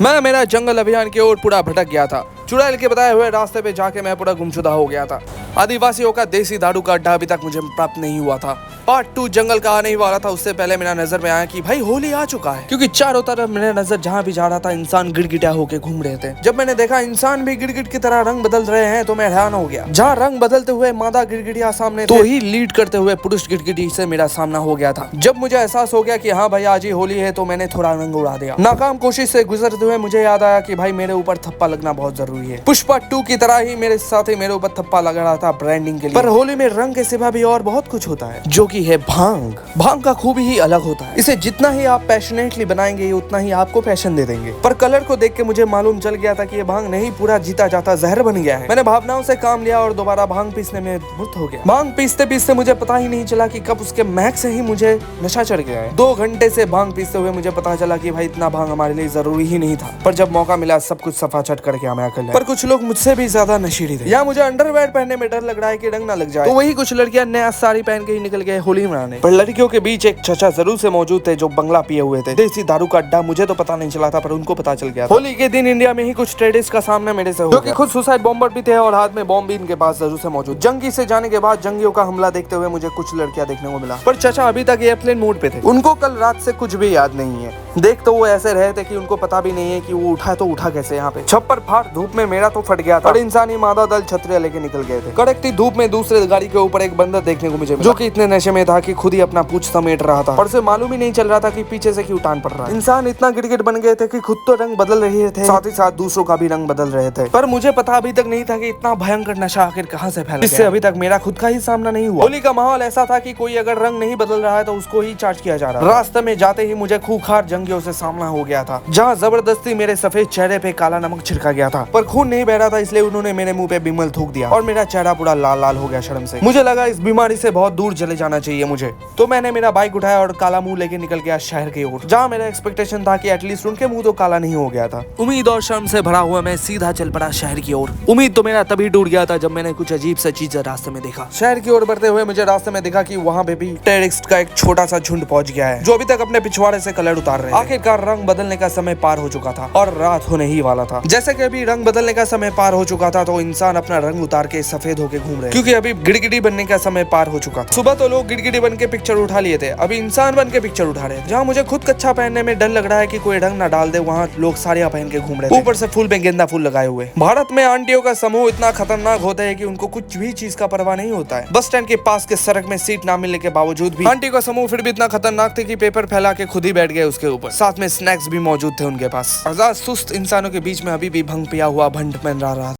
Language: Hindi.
मैं मेरा जंगल अभियान की ओर पूरा भटक गया था। चुड़ैल के बताए हुए रास्ते पे जाके मैं पूरा गुमशुदा हो गया था। आदिवासियों का देसी दारू का अड्डा अभी तक मुझे प्राप्त नहीं हुआ था। पार्ट 2 जंगल का आने ही वाला था, उससे पहले मेरा नजर में आया कि भाई होली आ चुका है, क्योंकि चारों तरफ मेरा नजर जहाँ भी जा रहा था इंसान गिड़गिड़ा होके घूम रहे थे। जब मैंने देखा इंसान भी गिड़गिड़ की तरह रंग बदल रहे हैं तो मैं हैरान हो गया। जहाँ रंग बदलते हुए मादा गिड़गिड़िया सामने तो ही लीड करते हुए पुरुष गिड़गिड़ी से मेरा सामना हो गया था। जब मुझे एहसास हो गया कि हाँ भाई आज ही होली है तो मैंने थोड़ा रंग उड़ा दिया। नाकाम कोशिश से गुजरते हुए मुझे याद आया कि भाई मेरे ऊपर थप्पा लगना बहुत जरूरी है। पुष्पा 2 की तरह ही मेरे साथ ही मेरे ऊपर थप्पा लग रहा था ब्रांडिंग के लिए। पर होली में रंग के सिवा भी और बहुत कुछ होता है, जो कि है भांग। भांग का खूबी ही अलग होता है। इसे जितना ही आप पैशनेटली बनाएंगे उतना ही आपको पैशन दे देंगे। पर कलर को देख के मुझे मालूम चल गया था कि ये भांग नहीं पूरा जीता जाता जहर बन गया है। मैंने भावनाओं से काम लिया और दोबारा भांग पीसने में धुत हो गया। भांग पीसते पीसते मुझे पता ही नहीं चला कि कब उसके महक से ही मुझे नशा चढ़ गया है। 2 घंटे से भांग पीसते हुए मुझे पता चला कि भाई इतना भांग हमारे लिए जरूरी ही नहीं था। पर जब मौका मिला सब कुछ सफा चट करके हमें कर लिया। पर कुछ लोग मुझसे भी ज्यादा नशीली थे। या मुझे अंडरवेयर पहनने में डर लग रहा है कि रंग ना लग जाए, तो वही कुछ लड़कियां नया साड़ी पहन के ही निकल गए होली मनाने। पर लड़कियों के बीच एक चचा जरूर से मौजूद थे जो बंगला पिए हुए थे। देसी दारू का अड्डा मुझे तो पता नहीं चला था पर उनको पता चल गया था। होली के दिन इंडिया में ही कुछ टेररिस्ट का सामना मेरे से हो गया, जो कि खुद सुसाइड बॉम्बर भी थे और हाथ में बॉम्ब भी इनके पास जरूर से मौजूद। जंगी से जाने के बाद जंगियों का हमला देखते हुए मुझे कुछ लड़कियां देखने को मिला, पर चचा अभी तक एयरप्लेन मोड पे थे। उनको कल रात से कुछ भी याद नहीं है। देख तो वो ऐसे रहे थे कि उनको पता भी नहीं है कि वो उठा तो उठा कैसे। यहाँ पे छप्पर फाड़ धूप में मेरा तो फट गया था और इंसानी मादा दल छतरिया लेके निकल गए थे। कड़कती धूप में दूसरे गाड़ी के ऊपर एक बंदर देखने को मुझे मिला, जो कि इतने नशे में था कि खुद ही अपना पूंछ समेट रहा था और उसे मालूम ही नहीं चल रहा था कि पीछे से क्यों टान पड़ रहा है। इंसान इतना गिड़गिड़ बन गए थे कि खुद तो रंग बदल रहे थे, साथ ही साथ दूसरों का भी रंग बदल रहे थे। पर मुझे पता अभी तक नहीं था कि इतना भयंकर नशा आखिर कहाँ से फैला, इससे अभी तक मेरा खुद का ही सामना नहीं हुआ। होली का माहौल ऐसा था कि कोई अगर रंग नहीं बदल रहा है तो उसको ही चार्ज किया जा रहा है। रास्ते में जाते ही मुझे खूंखार जंगियों से सामना हो गया था, जहाँ जबरदस्ती मेरे सफेद चेहरे पे काला नमक छिड़का गया था। पर खून नहीं बह रहा था, इसलिए उन्होंने मेरे मुंह पे बिमल थूक दिया और मेरा चेहरा पूरा लाल लाल हो गया शर्म से। मुझे लगा इस बीमारी से बहुत दूर चले जाना चाहिए मुझे, तो मैंने मेरा बाइक उठाया और काला मुंह लेके निकल गया शहर की ओर, जहाँ मेरा एक्सपेक्टेशन था कि एटलीस्ट उनके मुंह तो काला नहीं हो गया था। उम्मीद और शर्म से भरा हुआ मैं सीधा चल पड़ा शहर की ओर। उम्मीद तो मेरा तभी टूट गया था जब मैंने कुछ अजीब सा चीज रास्ते में देखा। शहर की ओर बढ़ते हुए मुझे रास्ते में दिखा कि वहाँ पे भी टेररिस्ट का एक छोटा सा झुंड पहुंच गया है, जो अभी तक अपने पिछवाड़े से कलर उतार रहे हैं। आखिरकार रंग बदलने का समय पार हो चुका था और रात होने ही वाला था। जैसे कि अभी रंग बदलने का समय पार हो चुका था तो इंसान अपना रंग उतार के सफेद होके घूम रहे, क्योंकि अभी गिड़गिड़ी बनने का समय पार हो चुका था। सुबह तो लोग गिड़गिड़ी बन के पिक्चर उठा लिए थे, अभी इंसान बन के पिक्चर उठा रहे हैं। जहाँ मुझे खुद कच्छा पहनने में डर लग रहा है कि कोई रंग ना डाल दे, वहाँ लोग साड़ियाँ पहन के घूम रहे थे, ऊपर से फूल में गेंदा फूल लगाए हुए। भारत में आंटियों का समूह इतना खतरनाक होता है कि उनको कुछ भी चीज का परवाह नहीं होता है। बस स्टैंड के पास के सड़क में सीट ना मिलने के बावजूद भी आंटी का समूह फिर भी इतना खतरनाक थे कि पेपर फैला के खुद ही बैठ गए उसके ऊपर। साथ में स्नैक्स भी मौजूद थे उनके पास। आजाद सुस्त इंसानों के बीच में अभी भी भंग पिया हुआ भंड मंडरा रहा था।